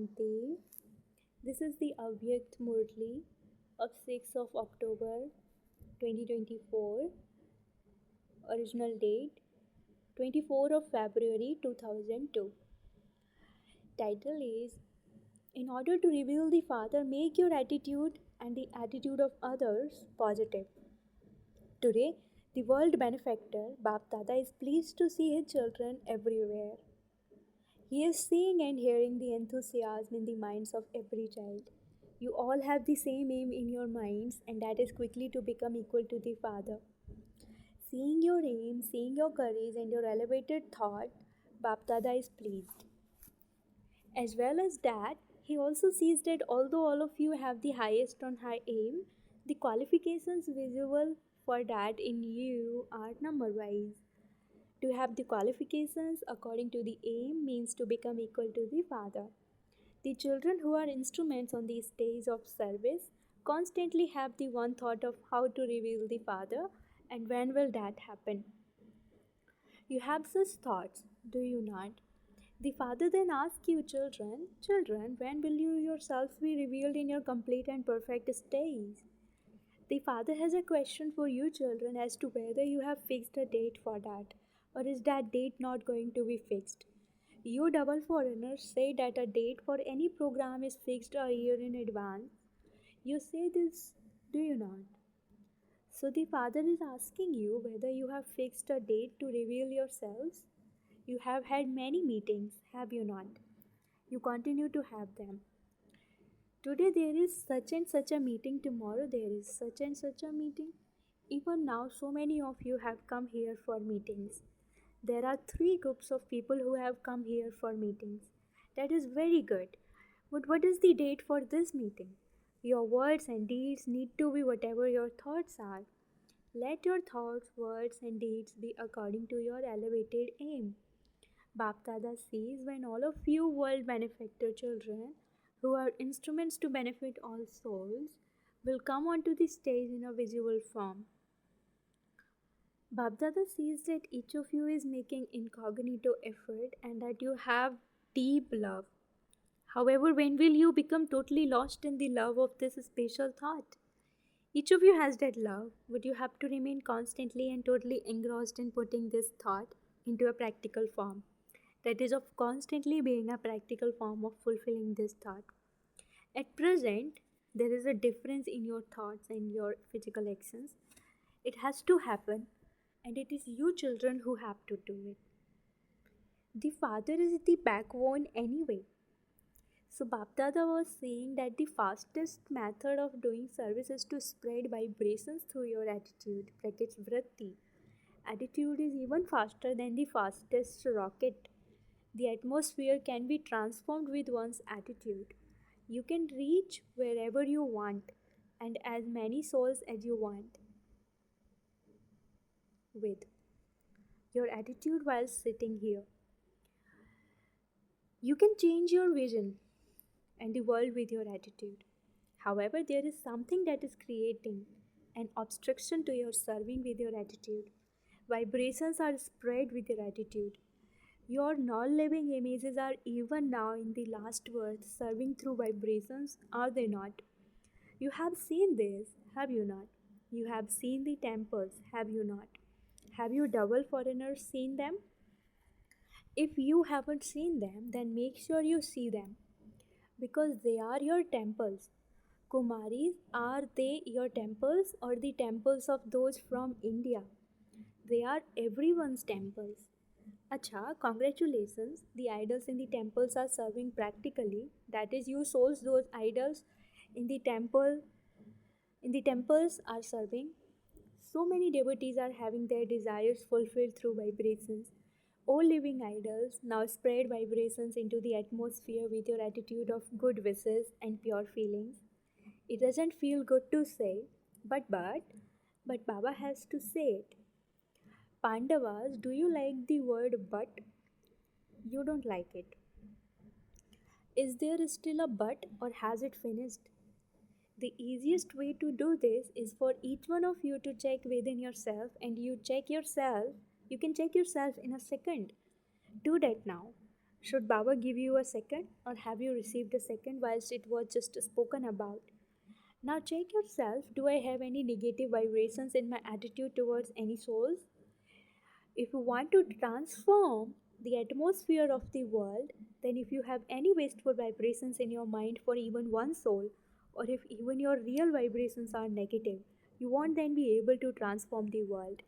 Shanti. This is the Avyakt Murli of 6th of October 2024. Original date 24 of February 2002. Title is In order to reveal the Father, make your attitude and the attitude of others positive. Today, the world benefactor Bap Dada is pleased to see his children everywhere. He is seeing and hearing the enthusiasm in the minds of every child. You all have the same aim in your minds, and that is quickly to become equal to the Father. Seeing your aim, seeing your courage, and your elevated thought, Bapdada is pleased. As well as that, he also sees that although all of you have the highest on high aim, the qualifications visible for that in you are number wise. To have the qualifications according to the aim means to become equal to the Father. The children who are instruments on the stage of service constantly have the one thought of how to reveal the Father and when will that happen. You have such thoughts, do you not? The Father then asks you, children, when will you yourselves be revealed in your complete and perfect stage? The Father has a question for you, children, as to whether you have fixed a date for that, or is that date not going to be fixed? You double foreigners say that a date for any program is fixed a year in advance. You say this, do you not? So the Father is asking you whether you have fixed a date to reveal yourselves. You have had many meetings, have you not? You continue to have them. Today there is such and such a meeting, tomorrow there is such and such a meeting. Even now, so many of you have come here for meetings. There are three groups of people who have come here for meetings. That is very good. But what is the date for this meeting? Your words and deeds need to be whatever your thoughts are. Let your thoughts, words, and deeds be according to your elevated aim. Bapdada sees when all of you world benefactor children, who are instruments to benefit all souls, will come onto the stage in a visual form. Bapdada sees that each of you is making incognito effort and that you have deep love. However, when will you become totally lost in the love of this special thought? Each of you has that love, but you have to remain constantly and totally engrossed in putting this thought into a practical form. That is, of constantly being a practical form of fulfilling this thought. At present, there is a difference in your thoughts and your physical actions. It has to happen, and it is you children who have to do it. The Father is the backbone anyway. So Bapdada was saying that the fastest method of doing service is to spread vibrations through your attitude, brackets vritti. Attitude is even faster than the fastest rocket. The atmosphere can be transformed with one's attitude. You can reach wherever you want and as many souls as you want with your attitude while sitting here. You can change your vision and the world with your attitude. However, there is something that is creating an obstruction to your serving with your attitude. Vibrations are spread with your attitude. Your non-living images are even now in the last birth serving through vibrations, are they not? You have seen this, have you not? You have seen the temples, have you not? Have you double foreigners seen them? If you haven't seen them, then make sure you see them because they are your temples. Kumaris, are they your temples or the temples of those from India? They are everyone's temples. Acha, congratulations. The idols in the temples are serving practically. That is, you souls, those idols in the temples are serving. So many devotees are having their desires fulfilled through vibrations. All living idols now spread vibrations into the atmosphere with your attitude of good wishes and pure feelings. It doesn't feel good to say, but Baba has to say it. Pandavas, do you like the word but? You don't like it. Is there still a but or has it finished? The easiest way to do this is for each one of you to check within yourself and you check yourself. You can check yourself in a second. Do that now. Should Baba give you a second, or have you received a second whilst it was just spoken about? Now check yourself, do I have any negative vibrations in my attitude towards any souls? If you want to transform the atmosphere of the world, then if you have any wasteful vibrations in your mind for even one soul, or if even your real vibrations are negative, you won't then be able to transform the world.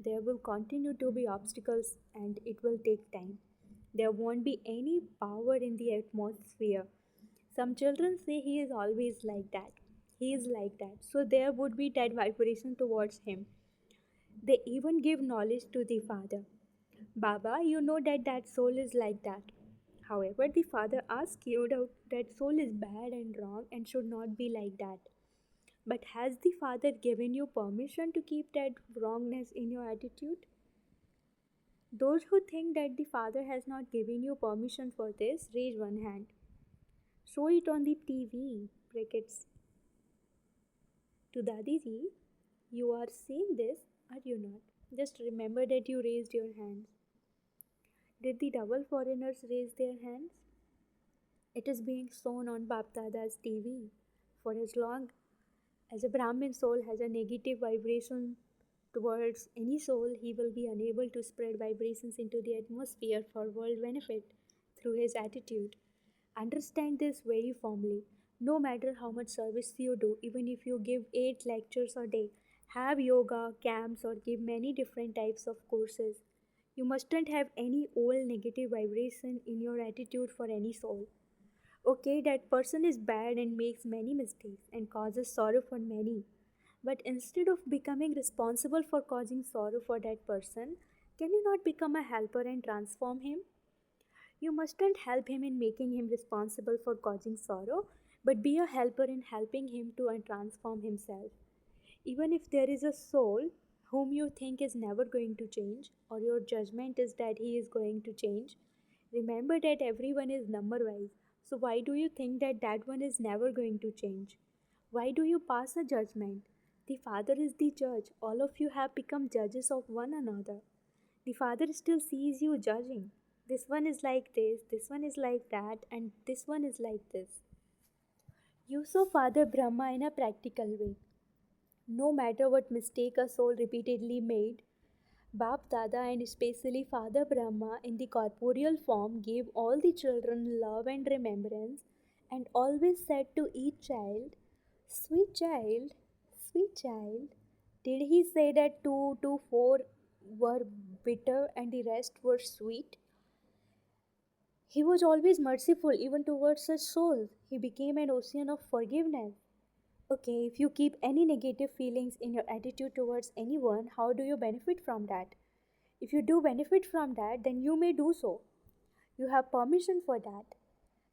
There will continue to be obstacles and it will take time. There won't be any power in the atmosphere. Some children say he is always like that. He is like that. So there would be that vibration towards him. They even give knowledge to the father. Baba, you know that that soul is like that. However, the father asks you that soul is bad and wrong and should not be like that. But has the father given you permission to keep that wrongness in your attitude? Those who think that the father has not given you permission for this, raise one hand. Show it on the TV. Brackets. To Dadiji, you are seeing this, are you not? Just remember that you raised your hands. Did the double foreigners raise their hands? It is being shown on Bapdada's TV. For as long as a Brahmin soul has a negative vibration towards any soul, he will be unable to spread vibrations into the atmosphere for world benefit through his attitude. Understand this very firmly. No matter how much service you do, even if you give 8 lectures a day, have yoga, camps, or give many different types of courses, you mustn't have any old negative vibration in your attitude for any soul. Okay, that person is bad and makes many mistakes and causes sorrow for many. But instead of becoming responsible for causing sorrow for that person, can you not become a helper and transform him? You mustn't help him in making him responsible for causing sorrow, but be a helper in helping him to transform himself. Even if there is a soul whom you think is never going to change, or your judgment is that he is going to change, remember that everyone is number wise. So, why do you think that that one is never going to change? Why do you pass a judgment? The Father is the judge. All of you have become judges of one another. The Father still sees you judging. This one is like this one is like that, and this one is like this. You saw Father Brahma in a practical way. No matter what mistake a soul repeatedly made, Bap Dada and especially Father Brahma in the corporeal form gave all the children love and remembrance and always said to each child, Sweet child, sweet child. Did he say that 2 to 4 were bitter and the rest were sweet? He was always merciful even towards such souls. He became an ocean of forgiveness. Okay, if you keep any negative feelings in your attitude towards anyone, how do you benefit from that? If you do benefit from that, then you may do so. You have permission for that.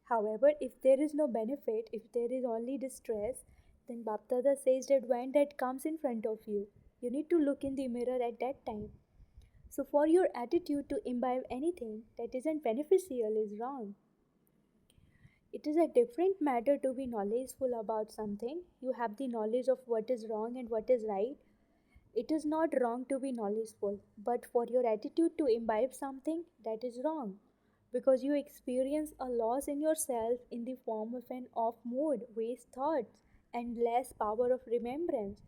However, if there is no benefit, if there is only distress, then Bapdada says that when that comes in front of you, you need to look in the mirror at that time. So, for your attitude to imbibe anything that isn't beneficial is wrong. It is a different matter to be knowledgeful about something. You have the knowledge of what is wrong and what is right. It is not wrong to be knowledgeful, but for your attitude to imbibe something, that is wrong. Because you experience a loss in yourself in the form of an off mood, waste thoughts, and less power of remembrance.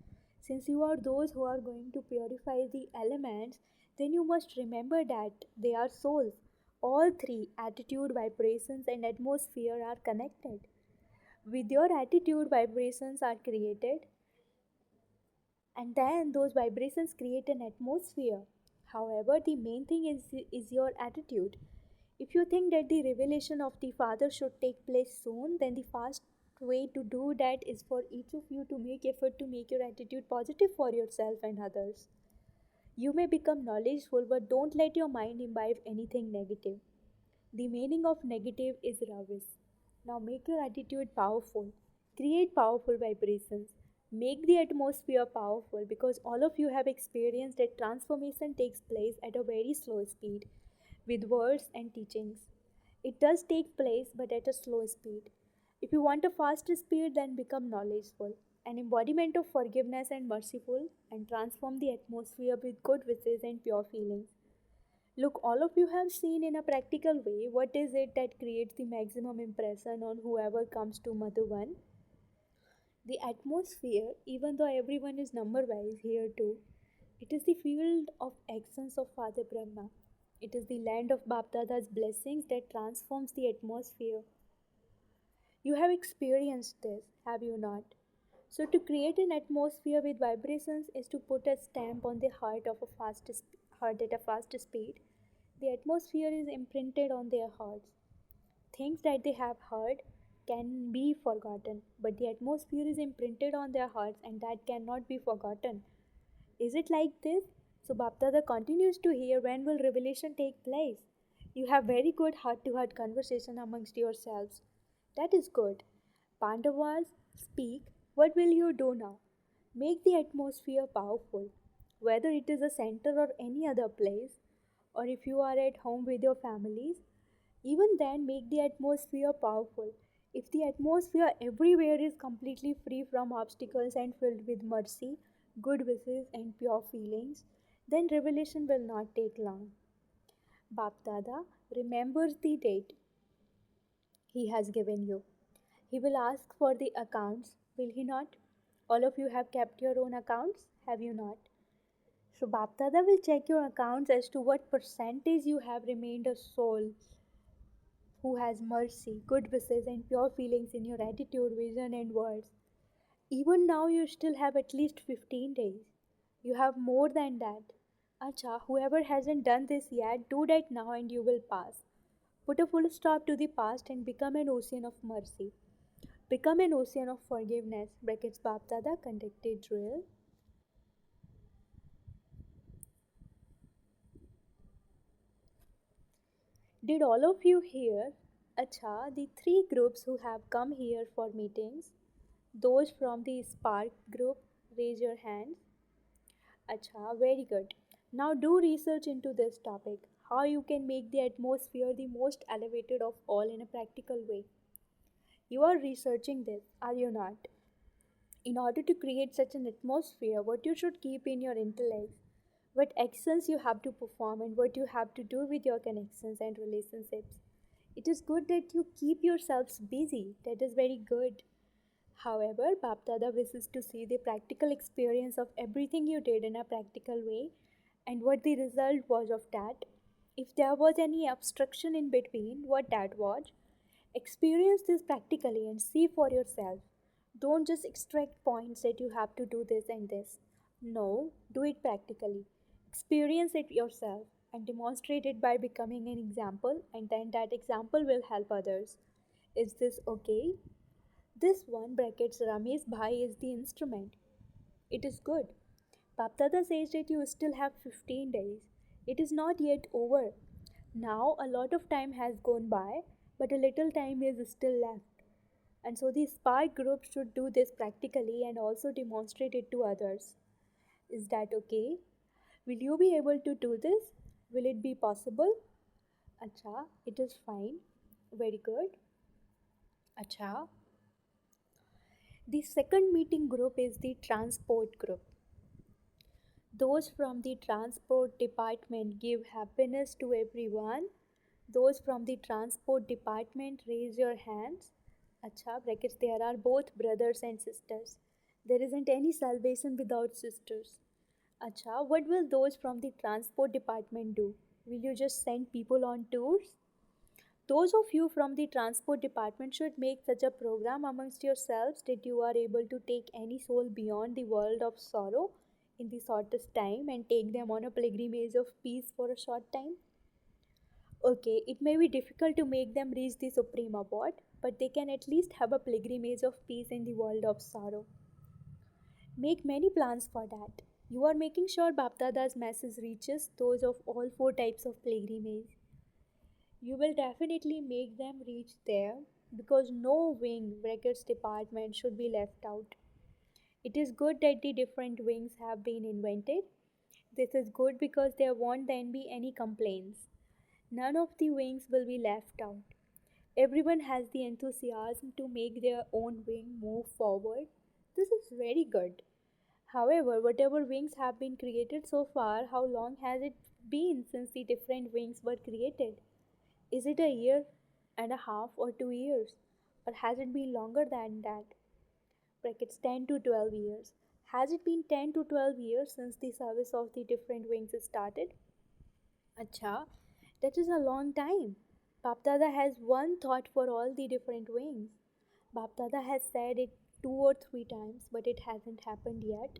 Since you are those who are going to purify the elements, then you must remember that they are souls. All three attitude, vibrations, and atmosphere are connected. With your attitude, vibrations are created, and then those vibrations create an atmosphere. However, the main thing is your attitude. If you think that the revelation of the Father should take place soon, then the fast way to do that is for each of you to make effort to make your attitude positive for yourself and others. You may become knowledgeful, but don't let your mind imbibe anything negative. The meaning of negative is ravis. Now make your attitude powerful. Create powerful vibrations. Make the atmosphere powerful because all of you have experienced that transformation takes place at a very slow speed with words and teachings. It does take place but at a slow speed. If you want a faster speed, then become knowledgeful, an embodiment of forgiveness and merciful, and transform the atmosphere with good wishes and pure feelings. Look, all of you have seen in a practical way what is it that creates the maximum impression on whoever comes to Madhuban. The atmosphere, even though everyone is number wise here too, it is the field of essence of Father Brahma. It is the land of Bapdada's blessings that transforms the atmosphere. You have experienced this, have you not? So, to create an atmosphere with vibrations is to put a stamp on the heart of a heart at a fast speed. The atmosphere is imprinted on their hearts. Things that they have heard can be forgotten, but the atmosphere is imprinted on their hearts and that cannot be forgotten. Is it like this? So Bapdada continues to hear when will revelation take place. You have very good heart to heart conversation amongst yourselves. That is good. Pandavas, speak. What will you do now? Make the atmosphere powerful. Whether it is a center or any other place, or if you are at home with your families, even then make the atmosphere powerful. If the atmosphere everywhere is completely free from obstacles and filled with mercy, good wishes, and pure feelings, then revelation will not take long. Bapdada remembers the date he has given you. He will ask for the accounts, will he not? All of you have kept your own accounts, have you not? So Bapdada will check your accounts as to what percentage you have remained a soul who has mercy, good wishes, and pure feelings in your attitude, vision, and words. Even now, you still have at least 15 days. You have more than that. Acha, whoever hasn't done this yet, do that now and you will pass. Put a full stop to the past and become an ocean of mercy. Become an ocean of forgiveness. Brackets Bapdada conducted drill. Did all of you hear? Acha, the three groups who have come here for meetings, those from the Spark group, raise your hands. Acha, very good. Now do research into this topic. How you can make the atmosphere the most elevated of all in a practical way. You are researching this, are you not? In order to create such an atmosphere, what you should keep in your intellect, what actions you have to perform, and what you have to do with your connections and relationships. It is good that you keep yourselves busy. That is very good. However, Bapdada wishes to see the practical experience of everything you did in a practical way and what the result was of that. If there was any obstruction in between, what that was. Experience this practically and see for yourself. Don't just extract points that you have to do this and this. No, do it practically. Experience it yourself and demonstrate it by becoming an example, and then that example will help others. Is this okay? This one brackets Ramesh Bhai is the instrument. It is good. Bapdada says that you still have 15 days. It is not yet over. Now a lot of time has gone by, but a little time is still left. And so the Spark group should do this practically and also demonstrate it to others. Is that okay? Will you be able to do this? Will it be possible? Acha, it is fine. Very good. Acha. The second meeting group is the transport group. Those from the transport department give happiness to everyone. Those from the transport department raise your hands. Acha, brackets, there are both brothers and sisters. There isn't any salvation without sisters. Acha, what will those from the transport department do? Will you just send people on tours? Those of you from the transport department should make such a program amongst yourselves that you are able to take any soul beyond the world of sorrow in the shortest time and take them on a pilgrimage of peace for a short time. Okay, it may be difficult to make them reach the supreme abode, but they can at least have a pilgrimage of peace in the world of sorrow. Make many plans for that. You are making sure Bapdada's message reaches those of all four types of pilgrimage. You will definitely make them reach there because no wing brackets department should be left out. It is good that the different wings have been invented. This is good because there won't then be any complaints. None of the wings will be left out. Everyone has the enthusiasm to make their own wing move forward. This is very good. However, whatever wings have been created so far, how long has it been since the different wings were created? Is it a year and a half or 2 years? Or has it been longer than that? Brackets 10 to 12 years. Has it been 10 to 12 years since the service of the different wings started? Acha, that is a long time. Bapdada has one thought for all the different wings. Bapdada has said it 2 or 3 times, but it hasn't happened yet.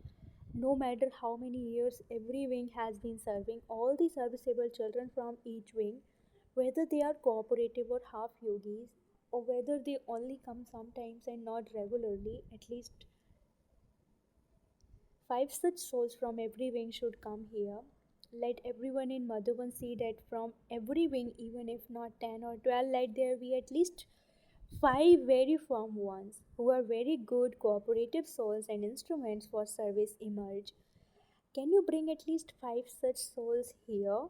No matter how many years every wing has been serving all the serviceable children from each wing, whether they are cooperative or half yogis, or whether they only come sometimes and not regularly, at least 5 such souls from every wing should come here. Let everyone in Madhuban see that from every wing, even if not 10 or 12, let there be at least 5 very firm ones who are very good cooperative souls and instruments for service emerge. Can you bring at least 5 such souls here?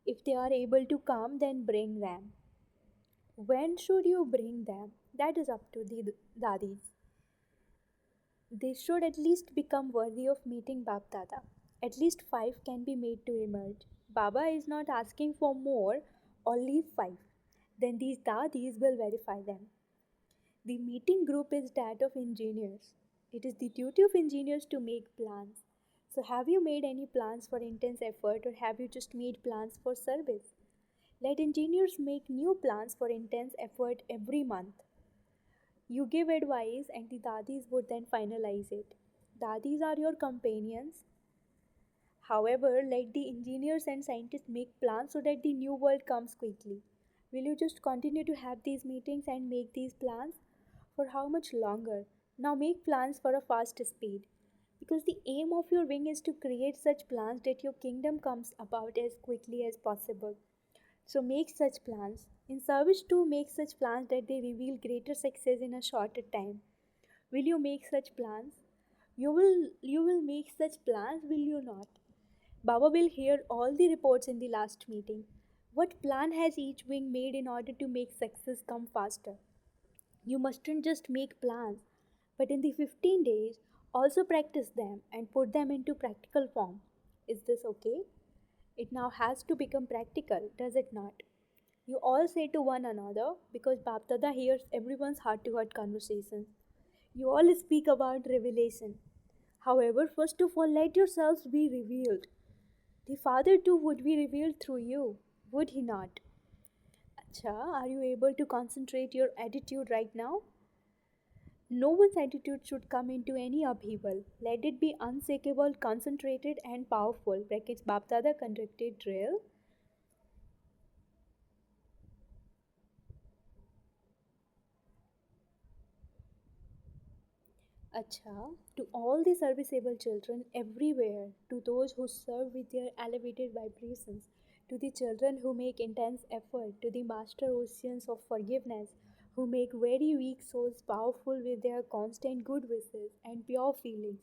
If they are able to come, then bring them. When should you bring them? That is up to the dadis. They should at least become worthy of meeting Bab Dada. At least 5 can be made to emerge. Baba is not asking for more, only 5. Then these dadis will verify them. The meeting group is that of engineers. It is the duty of engineers to make plans. So, have you made any plans for intense effort or have you just made plans for service? Let engineers make new plans for intense effort every month. You give advice and the dadis would then finalize it. Dadis are your companions. However, let the engineers and scientists make plans so that the new world comes quickly. Will you just continue to have these meetings and make these plans? For how much longer? Now make plans for a fast speed. Because the aim of your wing is to create such plans that your kingdom comes about as quickly as possible. So make such plans. In service too, make such plans that they reveal greater success in a shorter time. Will you make such plans? You will make such plans, will you not? Baba will hear all the reports in the last meeting. What plan has each wing made in order to make success come faster? You mustn't just make plans, but in the 15 days, also practice them and put them into practical form. Is this okay? It now has to become practical, does it not? You all say to one another because Bapdada hears everyone's heart to heart conversations. You all speak about revelation. However, first of all, let yourselves be revealed. The Father too would be revealed through you, would he not? Acha, are you able to concentrate your attitude right now? No one's attitude should come into any upheaval. Let it be unshakable, concentrated, and powerful. Brackets Bapdada conducted drill. Acha, to all the serviceable children everywhere, to those who serve with their elevated vibrations, to the children who make intense effort, to the master oceans of forgiveness, who make very weak souls powerful with their constant good wishes and pure feelings,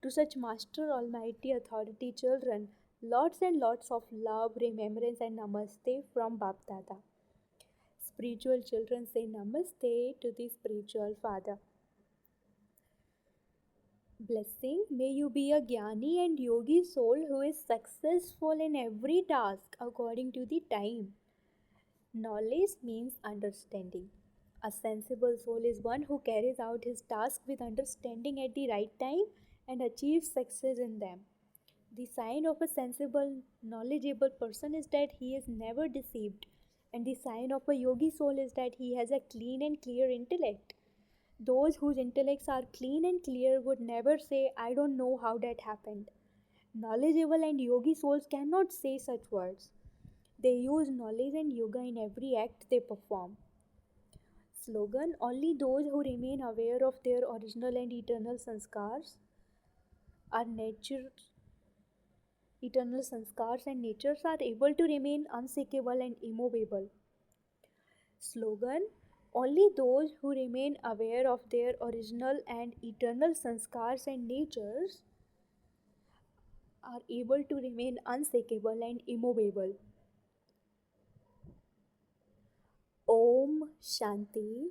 to such master almighty authority children, lots and lots of love, remembrance, and namaste from Bap Dada. Spiritual children say namaste to the spiritual father. Blessing, may you be a Jnani and Yogi soul who is successful in every task according to the time. Knowledge means understanding. A sensible soul is one who carries out his task with understanding at the right time and achieves success in them. The sign of a sensible, knowledgeable person is that he is never deceived, and the sign of a yogi soul is that he has a clean and clear intellect. Those whose intellects are clean and clear would never say, I don't know how that happened. Knowledgeable and yogi souls cannot say such words. They use knowledge and yoga in every act they perform. Slogan, only those who remain aware of their original and eternal sanskars are nature eternal sanskars and natures are able to remain unshakable and immovable. Slogan, only those who remain aware of their original and eternal sanskars and natures are able to remain unshakable and immovable. Om Shanti.